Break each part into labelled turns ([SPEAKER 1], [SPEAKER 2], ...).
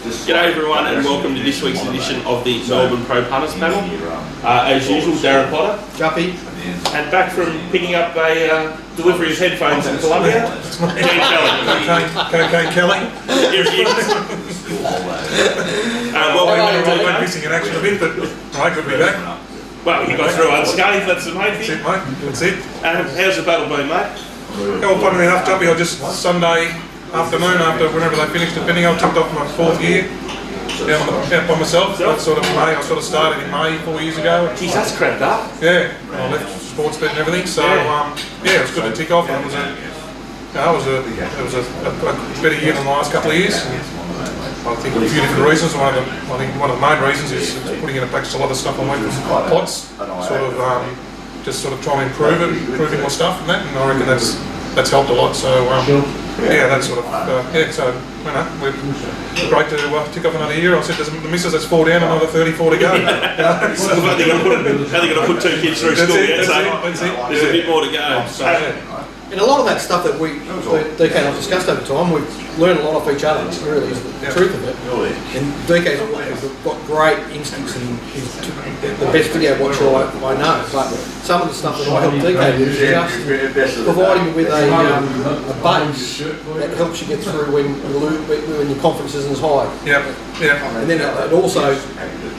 [SPEAKER 1] G'day everyone and welcome to this week's edition of the Melbourne Pro Punters panel. As usual, Darren Potter.
[SPEAKER 2] Juppy.
[SPEAKER 1] And back from picking up a delivery of headphones in Colombia, Gene Kelly.
[SPEAKER 2] Cocaine Kelly.
[SPEAKER 1] Here he is.
[SPEAKER 2] Well, missing in action a bit, but I could be back.
[SPEAKER 1] Well, you got through unscathed, that's the main thing.
[SPEAKER 2] That's it, mate. That's it.
[SPEAKER 1] How's the battle been, mate?
[SPEAKER 2] Well, funnily enough, Juppy, I just Sunday afternoon, after whenever they finished the pinning, I took off my 4th year out by myself. That's sort of May. I sort of started in May 4 years ago.
[SPEAKER 1] Jeez, that's cramped up.
[SPEAKER 2] Yeah, I left sports bet and everything. So yeah, it was good to tick off. And it was a better year than the last couple of years. I think a few different reasons. I think one of the main reasons is putting into practice a lot of stuff I went with pots, just trying to improve it, improving my stuff and that. And I reckon that's helped a lot. So yeah, that's sort of So we're great to tick off another year. I said the missus, that's 4 down, another 34 to go.
[SPEAKER 1] They're going to put 2 kids through school yet, so there's a bit more to go.
[SPEAKER 3] And a lot of that stuff that DK and I've discussed over time, we've learned a lot off each other, really, is the truth of it. And DK's got great instincts and he's the best video watcher I know. But some of the stuff that I help DK with is just providing you with a base that helps you get through when your confidence isn't as high.
[SPEAKER 2] Yeah.
[SPEAKER 3] And then it also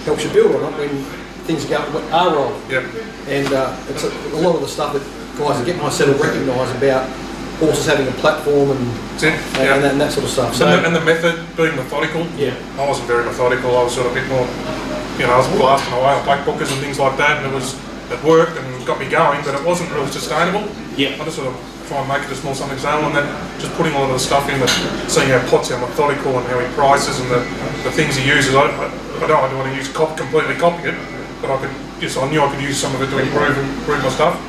[SPEAKER 3] helps you build on it when things are rolling. And it's a lot of the stuff that guys that get my set will recognise about horses having a platform and that sort of stuff.
[SPEAKER 2] And the method, being methodical. I wasn't very methodical. I was sort of a bit more, I was blasting away on black bookers and things like that, and it worked and got me going, but it wasn't really sustainable. I just sort of try and make it a small something zone, and then just putting a lot of the stuff in, seeing how Potts how methodical and how he prices and the things he uses. I don't want to use completely copy it, but I knew I could use some of it to improve my stuff.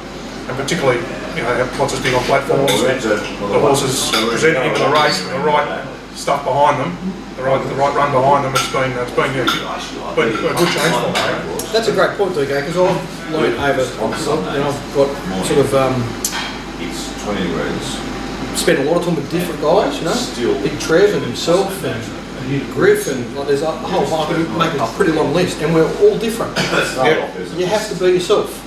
[SPEAKER 2] And particularly, have Potts is big on platforms, the horses presenting into the race with the right stuff behind them, the right run behind them. It's been a good change for me.
[SPEAKER 3] That's a great point, DK, because I've learned over, I've got sort of spent a lot of time with different guys, Big Trev and himself and Griff, and there's a whole make a pretty long list, and we're all different. You have to be yourself.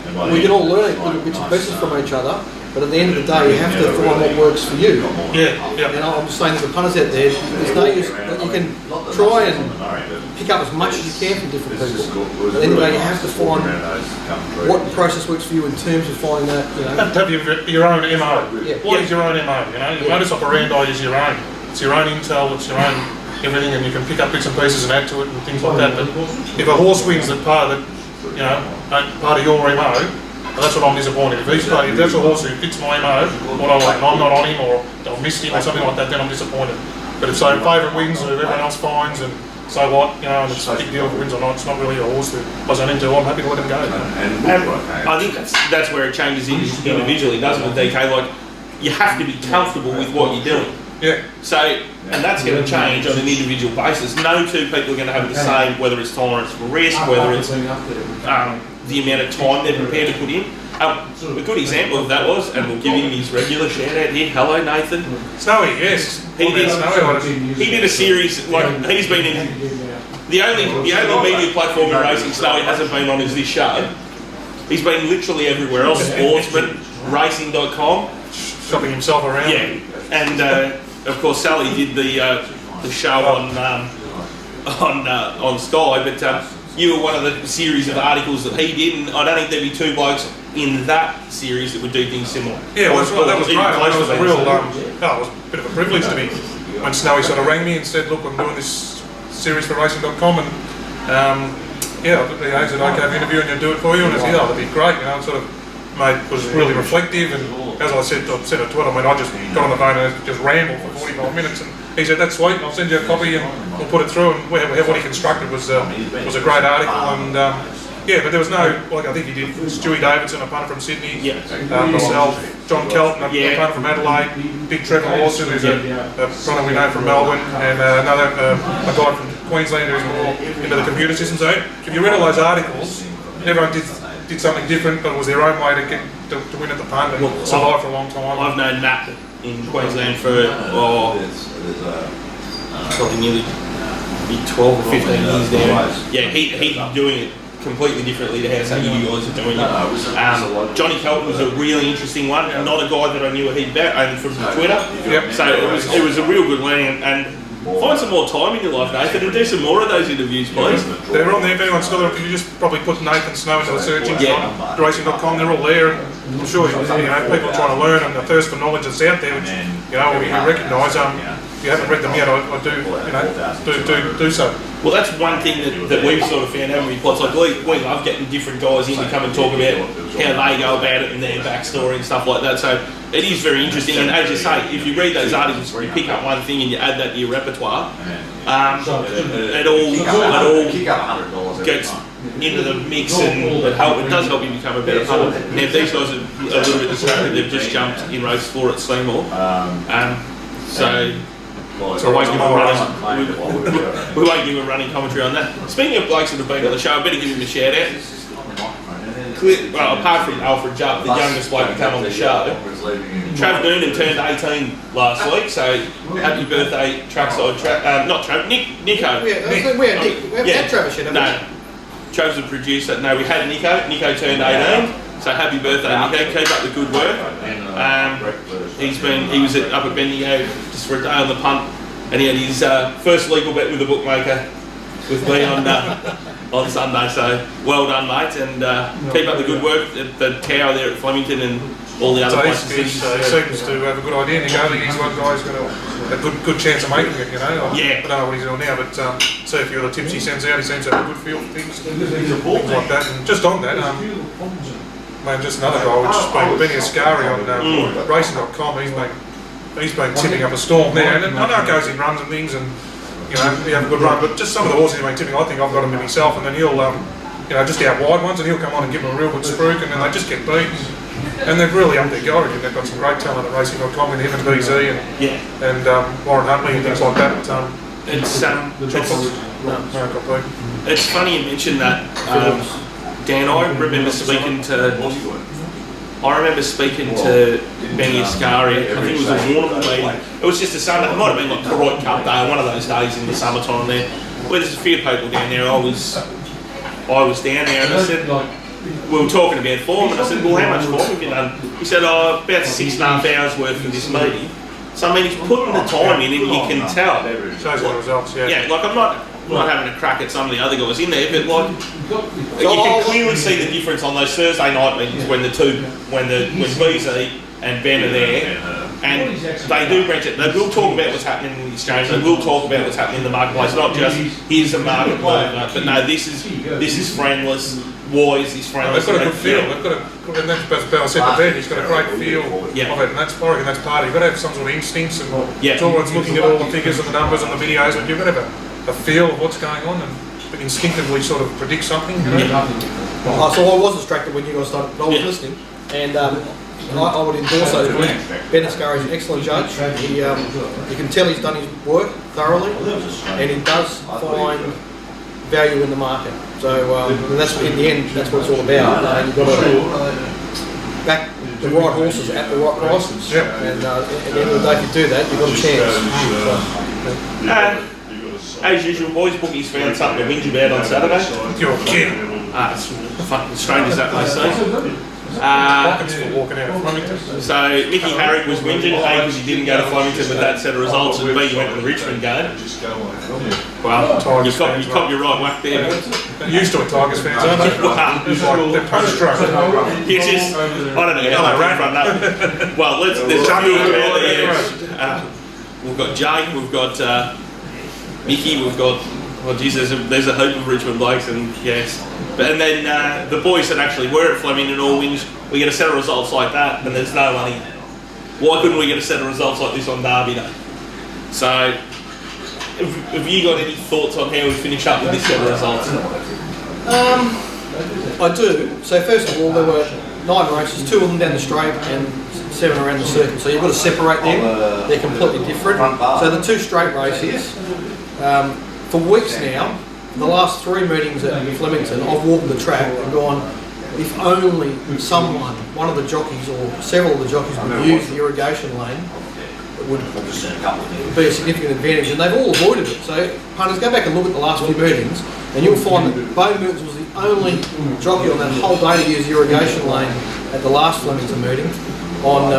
[SPEAKER 3] We can all learn little bits and pieces from each other, but at the end of the day, you have to find what works for you. And I'm just saying to the punters out there, there's no use that you can try and pick up as much as you can from different people. But at the end of the day, you have to find what process works for you in terms of finding that.
[SPEAKER 2] You have to have your own MO. What is your own MO? Your modus operandi is your own. It's your own intel. It's your own everything, and you can pick up bits and pieces and add to it and things like that. But if a horse wins that part of it, part of your MO, that's what I'm disappointed. If that's a horse who fits my MO, what I want, and I'm not on him or I've missed him or something like that, then I'm disappointed. But if so, favourite wins and everyone else finds, and so what, and it's a big deal if it wins or not, it's not really a horse that I was into, I'm happy to let him go.
[SPEAKER 1] And I think that's where it changes individually, doesn't it, DK? Like, you have to be comfortable with what you're doing. So, and that's going to change on an individual basis. No two people are going to have the same, whether it's tolerance for risk, whether it's the amount of time they're prepared to put in. A good example of that was, and we'll give him his regular shout out here. Hello, Nathan.
[SPEAKER 2] Snowy, yes.
[SPEAKER 1] He did a series, like, he's been in, the only media platform in racing Snowy hasn't been on is this show. He's been literally everywhere else, Sportsman, Racing.com.
[SPEAKER 2] Shopping himself around.
[SPEAKER 1] And of course Sally did the show on Sky, but you were one of the series of articles that he did, and I don't think there'd be 2 blokes in that series that would do things similar.
[SPEAKER 2] That was great. It was a bit of a privilege to me when Snowy sort of rang me and said, look, I'm doing this series for Racing.com, and the aims that I can have interview and you do it for you, and I said, that'd be great, it was really reflective, and as I said to it, I just got on the phone and just rambled for 45 minutes, and he said, that's sweet, I'll send you a copy and we'll put it through, and what he constructed was a great article, and but there was no, I think he did Stewie Davidson, a punter from Sydney, myself, John Kelton, a punter from Adelaide, Big Trevor Lawson, who's a punter we know from Melbourne, and a guy from Queensland who's more into the computer system. So if you read all those articles, everyone did something different, but it was their own way to win at the punt and survive for a long time.
[SPEAKER 1] I've known Matt in Queensland for probably nearly be 12 or 15 years now. Yeah, he's doing it completely differently to how some of you guys are doing it. Johnny Kelton was a really interesting one, not a guy that I knew a heap about, only from Twitter. So it was a real good learning, and find some more time in your life, Nathan, and do some more of those interviews, please.
[SPEAKER 2] They're on there. If anyone's still there, if you just probably put Nathan Snow into the search engine on racing.com, they're all there. And I'm sure people are trying to learn, and the thirst for knowledge that's out there, which we recognise. If you haven't read them yet, I do so.
[SPEAKER 1] Well, that's one thing that we've sort of found, haven't we? It's like we love getting different guys in to come and talk about how they go about it and their backstory and stuff like that. So it is very interesting. And as you say, if you read those articles, you pick up one thing and you add that to your repertoire, it all gets into the mix, and it does help you become a better punter. Now, if these guys are a little bit distracted, they've just jumped in race 4 at Seymour. So I won't give we won't give a running commentary on that. Speaking of blokes that have been on the show, I better give him a shout out. Well, apart from Alfred Jupp, the youngest bloke to come on the show, Trav Noonan turned 18 last week, so happy birthday, Trackside not Trav, Nico.
[SPEAKER 3] We had Travis yet,
[SPEAKER 1] no, Trav's the producer. No, we had Nico. Nico turned 18. So happy birthday, Nico. Keep up the good work. He was up at Bendigo just for a day on the punt, and he had his first legal bet with the bookmaker with me on Sunday. So well done, mate, and keep up the good work at the tower there at Flemington and all the other places.
[SPEAKER 2] He seems to have a good idea, Nico. I think he's one guy who's got a good chance of making it, I don't know what he's doing now, but see a few of the tips he sends out, he seems to have a good feel for things like that. And just on that, just another guy, which has been Benny Ascari on racing.com. He's been tipping up a storm there, and I know it goes in runs and things, and he have a good run, but just some of the horses he's been tipping, I think I've got him in myself, and then he'll just out wide ones, and he'll come on and give them a real good spruik, and then they just get beaten. And they've really upped their go. They've got some great talent at racing.com with him and BZ and Warren Huntley and things like that.
[SPEAKER 1] It's funny you mentioned that, Dan. I remember speaking to Benny Ascari. I think it was a Warrnambool meeting. It was just a Sunday. It might have been like Carrot Cup Day, one of those days in the summertime there. Where there's a few people down there. I was down there, and I said, we were talking about form, and I said, well, how much form have you done? He said, about 6.5 hours worth for this meeting. So I mean, he's putting the time in, and you can tell.
[SPEAKER 2] Shows the results,
[SPEAKER 1] Yeah, like I'm not having a crack at some of the other guys in there, but like you can clearly see the difference on those Thursday night meetings when BZ and Ben are there, and they do branch it. They will talk about what's happening in the exchange. They will talk about what's happening in the marketplace, not just here's a market movement, but no, this is friendless. Why is this friendless?
[SPEAKER 2] They've got a good feel. And that's what I said to Ben. He's got a great feel of it, and I reckon that's part of it. You've got to have some sort of instincts, and it's always looking at all the figures and the numbers and the videos, but you've got to have a feel of what's going on and instinctively sort of predict something. So
[SPEAKER 3] I was distracted when you guys started, but I was listening, and I would endorse those. Ben Ascari is an excellent judge. You can tell he's done his work thoroughly, and he does find value in the market. So and that's in the end, that's what it's all about. You've got to back the right horses at the right prices. And at the end of the day, if you do that, you've got a chance.
[SPEAKER 1] As usual, boys, bookies found something to whinge about on Saturday.
[SPEAKER 2] You're kidding.
[SPEAKER 1] It's fucking strange as that may seem.
[SPEAKER 2] For walking out of Flemington.
[SPEAKER 1] So Mickey Harrick was whinging, A, because he didn't go to Flemington with that set of results, and B, he went to the Richmond game. Well, you caught your right whack there.
[SPEAKER 2] They're used to it, Tigers fans, aren't they? They're punch-drunk.
[SPEAKER 1] It's just, I don't know how they run that. Well, there's a few out there. We've got Jake, we've got Mickey, we've got, oh geez, there's a heap of Richmond blokes, and yes. And then the boys that actually were at Flemington all whinge, we get a set of results like that, and there's no money. Why couldn't we get a set of results like this on Derby Day? So, have you got any thoughts on how we finish up with this set of results?
[SPEAKER 3] I do. So first of all, there were 9 races, 2 of them down the straight and 7 around the circuit. So you've got to separate them. They're completely different. So the 2 straight races, for weeks now, the last 3 meetings at Flemington, I've walked the track and gone, if only one of the jockeys or several of the jockeys would use the irrigation lane, would be a significant advantage, and they've all avoided it. So, punters, go back and look at the last few meetings, and you'll find that Bo Mertens was the only jockey on that whole day to use irrigation lane at the last Flemington meeting on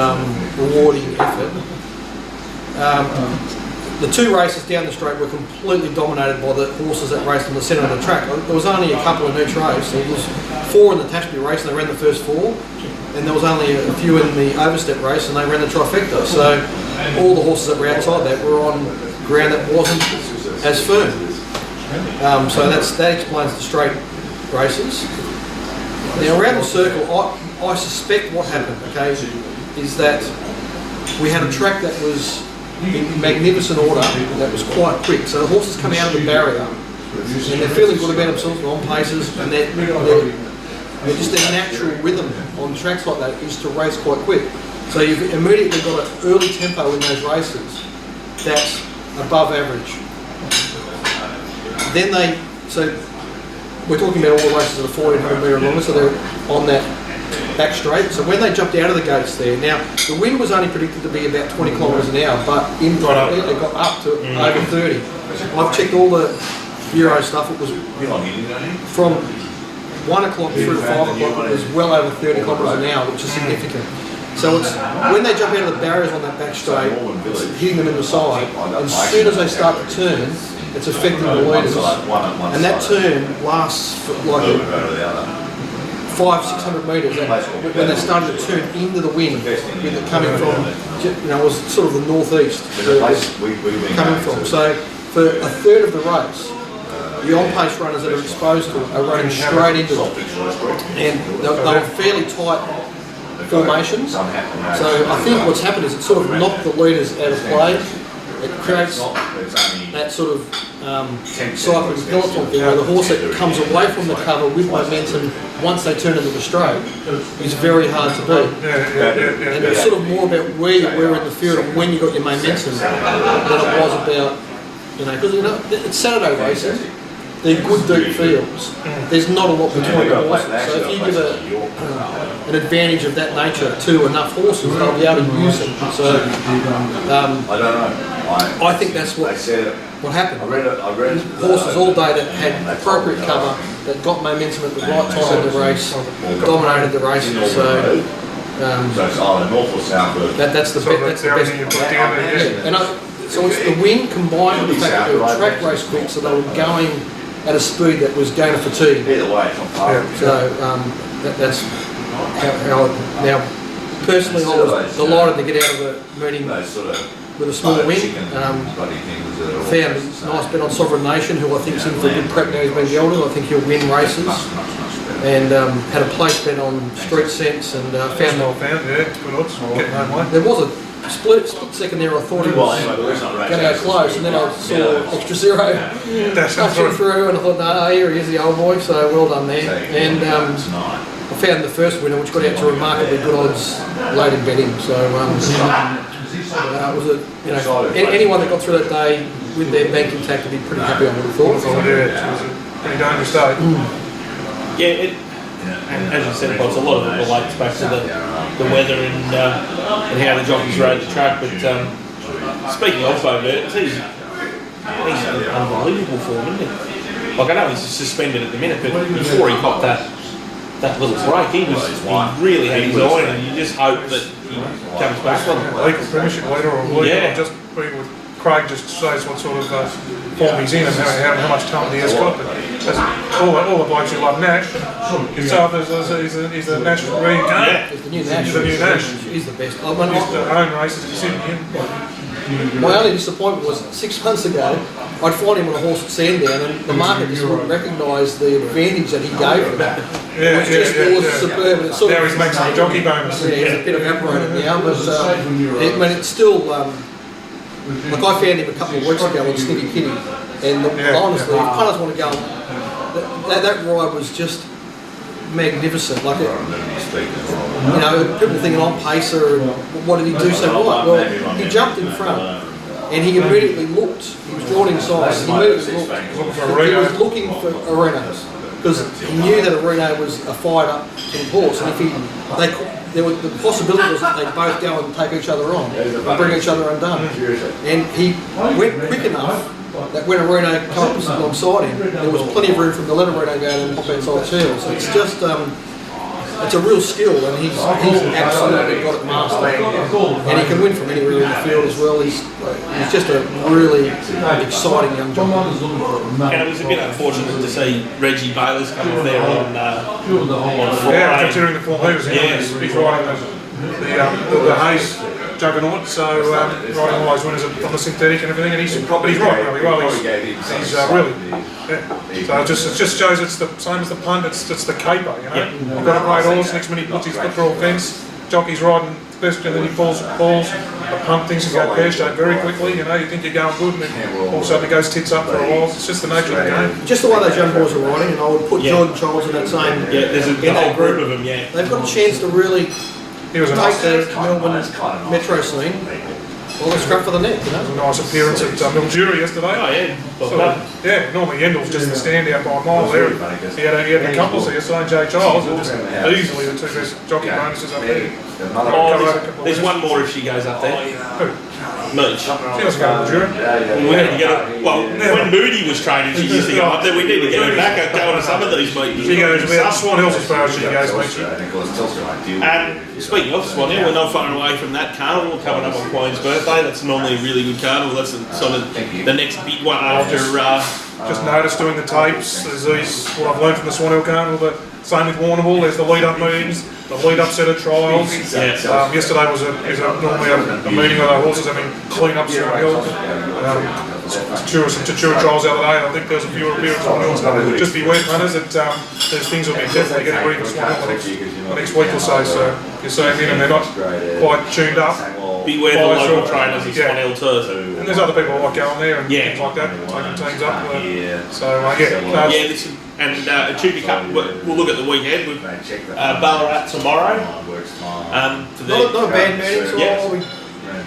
[SPEAKER 3] rewarding effort. The two races down the straight were completely dominated by the horses that raced in the centre of the track. There was only a couple in each race. There was 4 in the Tashby race, and they ran the first 4. And there was only a few in the overstep race, and they ran the trifecta. So all the horses that were outside that were on ground that wasn't as firm. So that explains the straight races. Now around the circle, I suspect what happened, okay, is that we had a track that was in magnificent order, that was quite quick. So the horses come out of the barrier, and they're feeling good about themselves, they're on paces, and they're just their natural rhythm on tracks like that is to race quite quick. So you've immediately got an early tempo in those races that's above average. Then so we're talking about all the races that are 1400 metre and longer, so they're on that back straight. So when they jumped out of the gates there, now the wind was only predicted to be about 20 kilometres an hour, but in it got up to over 30. I've checked all the Bureau stuff, it was from 1 o'clock through to 5 o'clock, it was well over 30 kilometres an hour, which is significant. So it's when they jump out of the barriers on that back straight, it's hitting them in the side. As soon as they start to turn, it's affecting the leaders, and that turn lasts for like 500-600 metres. When they started to turn into the wind, with it coming from, it was sort of the northeast coming from. So for a third of the race, the on-pace runners that are exposed to it are running straight into it, and they were fairly tight formations. So I think what's happened is it sort of knocked the leaders out of play. It creates that sort of cycling peloton thing where the horse that comes away from the cover with momentum once they turn into the straight is very hard to beat. And it's sort of more about where you were in the field and when you got your momentum than it was about, because it's Saturday racing. They're good deep fields. There's not a lot between the horses. So if you give an advantage of that nature to enough horses, they'll be able to use it. So I think that's what happened. Horses all day that had appropriate cover, that got momentum at the right time in the race, dominated the race. So that's the best. So it's the wind combined with the fact that they were track race quick, so they were going at a speed that was going to fatigue. So that's how now, personally I was delighted to get out of the meeting with a small win. Found a nice bet on Sovereign Nation, who I think is in for a good prep now. He's been gelded. I think he'll win races. And had a place bet on Street Sense, and found there was a split second there. I thought he was going to go close, and then I saw Extra Zero dashing through, and I thought, no, here he is, the old boy. So well done there. And I found the first winner, which got out to remarkably good odds late in betting. So it was anyone that got through that day with their bank intact would be pretty happy, I would have thought.
[SPEAKER 2] It was a pretty dangerous day.
[SPEAKER 1] Yeah, and as you said, Boss, a lot of it relates back to the weather and how the jockeys rode the track. But speaking of Bo Mertens, he's in unbelievable form, isn't he? Like, I know he's suspended at the minute, but before he got that little break, he really had his eye on, and you just hope that he comes back from it.
[SPEAKER 2] Like a premiership leader or a leader, just being with Craig just says what sort of form he's in and how much talent he has got. But all the blokes who love Nash, himself is the Nash reincarnate.
[SPEAKER 3] He's the new Nash.
[SPEAKER 2] He's the new Nash.
[SPEAKER 3] He's the best.
[SPEAKER 2] He's the own races in Sydney.
[SPEAKER 3] My only disappointment was 6 months ago, I'd find him on a horse at Sandown, and the market just wouldn't recognise the advantage that he gave him. It was superb. And it
[SPEAKER 2] now he's making some jockey bonus.
[SPEAKER 3] Yeah, he's a bit evaporated now, but it's still. Like I found him a couple of weeks ago on Snippy Kitty, and honestly, if punters want to go, that ride was just magnificent. Like people thinking I'm pacer, and what did he do so right? Well, he jumped in front, and he immediately looked. He was drawn inside. He immediately looked. He was looking for Arenos, because he knew that Areno was a fired up horse, and if there was the possibility was that they'd both go and take each other on and bring each other undone. And he went quick enough that when a Reno came alongside him, there was plenty of room for the little Reno going and pop outside his heels. So it's just, it's a real skill, and he's absolutely got it mastered. And he can win from anywhere in the field as well. He's just a really exciting young jockey.
[SPEAKER 1] And it was a bit unfortunate to see Reggie Bayless come off there on Friday.
[SPEAKER 2] Yeah, considering the form he was in, he's riding the Hayes juggernaut, so riding all those winners on the synthetic and everything, and he's riding really well. He's really, So it just shows it's the same as the punt. It's the caper, you know. You've got a great horse. Next minute he puts his foot through a fence. Jockey's riding best, and then he falls. The punt thinks he's going pear-shaped very quickly. You know, you think you're going good, and then all of a sudden it goes tits up for a while. It's just the nature of the game.
[SPEAKER 3] Just the way those young boys are riding, and I would put Jordan Childs in that same.
[SPEAKER 1] Yeah, there's a whole group of them. Yeah,
[SPEAKER 3] they've got a chance to really
[SPEAKER 2] He was a
[SPEAKER 3] take
[SPEAKER 2] nice,
[SPEAKER 3] the Melbourne metro scene. Well, the scrap for the neck, you know.
[SPEAKER 2] nice appearance at Mildura yesterday.
[SPEAKER 1] Oh yeah.
[SPEAKER 2] So, normally Yendel's just the standout by a mile there. He had a couple yesterday, Jay Giles, and just easily the two best jockey bonuses up there.
[SPEAKER 1] There's one more if she goes up there.
[SPEAKER 2] Who?
[SPEAKER 1] Mooch.
[SPEAKER 2] She doesn't go to Mildura.
[SPEAKER 1] When Moody was training, she used to go up there. We need to get her back and go to some of these meetings.
[SPEAKER 2] She goes about Swan Hills as far as she goes,
[SPEAKER 1] And speaking of Swan Hill, we're not far away from that carnival coming up on Queen's birthday. That's normally a really good carnival. That's sort of the next big one after.
[SPEAKER 2] Just noticed doing the tapes, there's these, what I've learned from the Swan Hill Carnival, the same with Warrnambool, there's the lead-up meetings, the lead-up set of trials. Yesterday was normally a meeting of the horses having clean-up Swan Hill. Some Tatura trials the other day, and I think there's a few appearances on Hills. Just beware, punters, that there's things will be definitely going to bring Swan Hill the next week or so. So you're seeing them and they're not quite tuned up.
[SPEAKER 1] Beware the local trainers of Swan Hill too.
[SPEAKER 2] And there's other people like going there and things like that, taking teams up.
[SPEAKER 1] And Echuca Cup, we'll look at the weekend with Ballarat tomorrow.
[SPEAKER 3] Not a bad meeting, so I'll be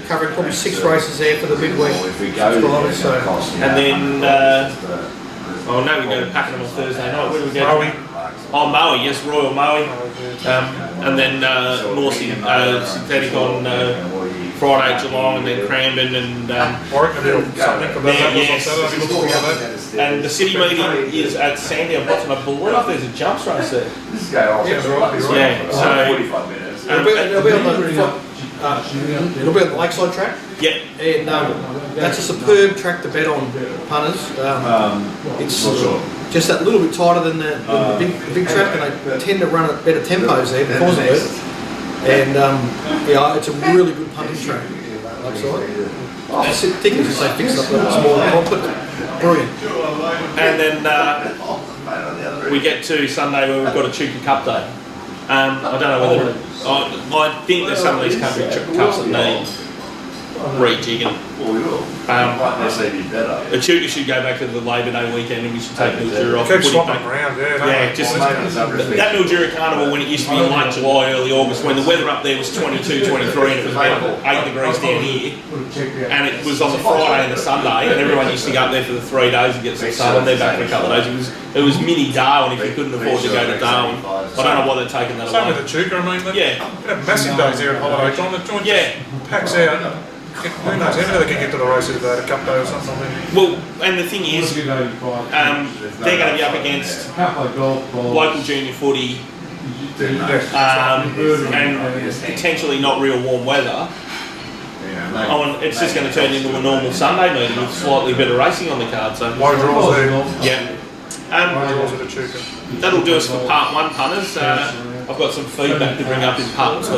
[SPEAKER 3] covering probably 6 races there for the midweek subscribers. So.
[SPEAKER 1] And then, no, we go to Pakenham on Thursday night. Where do we go? Oh, Maui, yes, Royal Maui. And then more synthetic on Friday at Geelong, and then Cranbourne and
[SPEAKER 2] Warwickville, something from that was on Saturday.
[SPEAKER 1] And the city meeting is at Sandown Bottom. I believe there's a jumps race there.
[SPEAKER 3] It'll be on the Lakeside track.
[SPEAKER 1] Yeah.
[SPEAKER 3] And that's a superb track to bet on, punters. It's just that little bit tighter than the big track, and they tend to run at better tempos there because of it. And it's a really good punting track. Lakeside. Tickets just say fixed up a little smaller, but brilliant.
[SPEAKER 1] And then we get to Sunday where we've got a Echuca Cup day. I don't know whether I think there's some of these country cups that need rejigging. Echuca should go back to the Labor Day weekend, and we should take Mildura off.
[SPEAKER 2] Keep swapping around,
[SPEAKER 1] that Mildura Carnival when it used to be in late July, early August, when the weather up there was 22, 23, and it was about 8 degrees down here, and it was on the Friday and the Sunday, and everyone used to go up there for the 3 days and get some sun, and they're back for a couple of days. It was mini Darwin if you couldn't afford to go to Darwin. I don't know why they're taking that away.
[SPEAKER 2] Same with Echuca, I mean, they have massive days there at holiday time. The joint packs out. Who knows? How many they can get to the races at a cup day or something?
[SPEAKER 1] Well, and the thing is, they're going to be up against local junior footy and potentially not real warm weather. It's just going to turn into a normal Sunday meeting with slightly better racing on the card. So
[SPEAKER 2] low draws there.
[SPEAKER 1] Yeah. That'll do us for part 1, punters. I've got some feedback to bring up in part 2.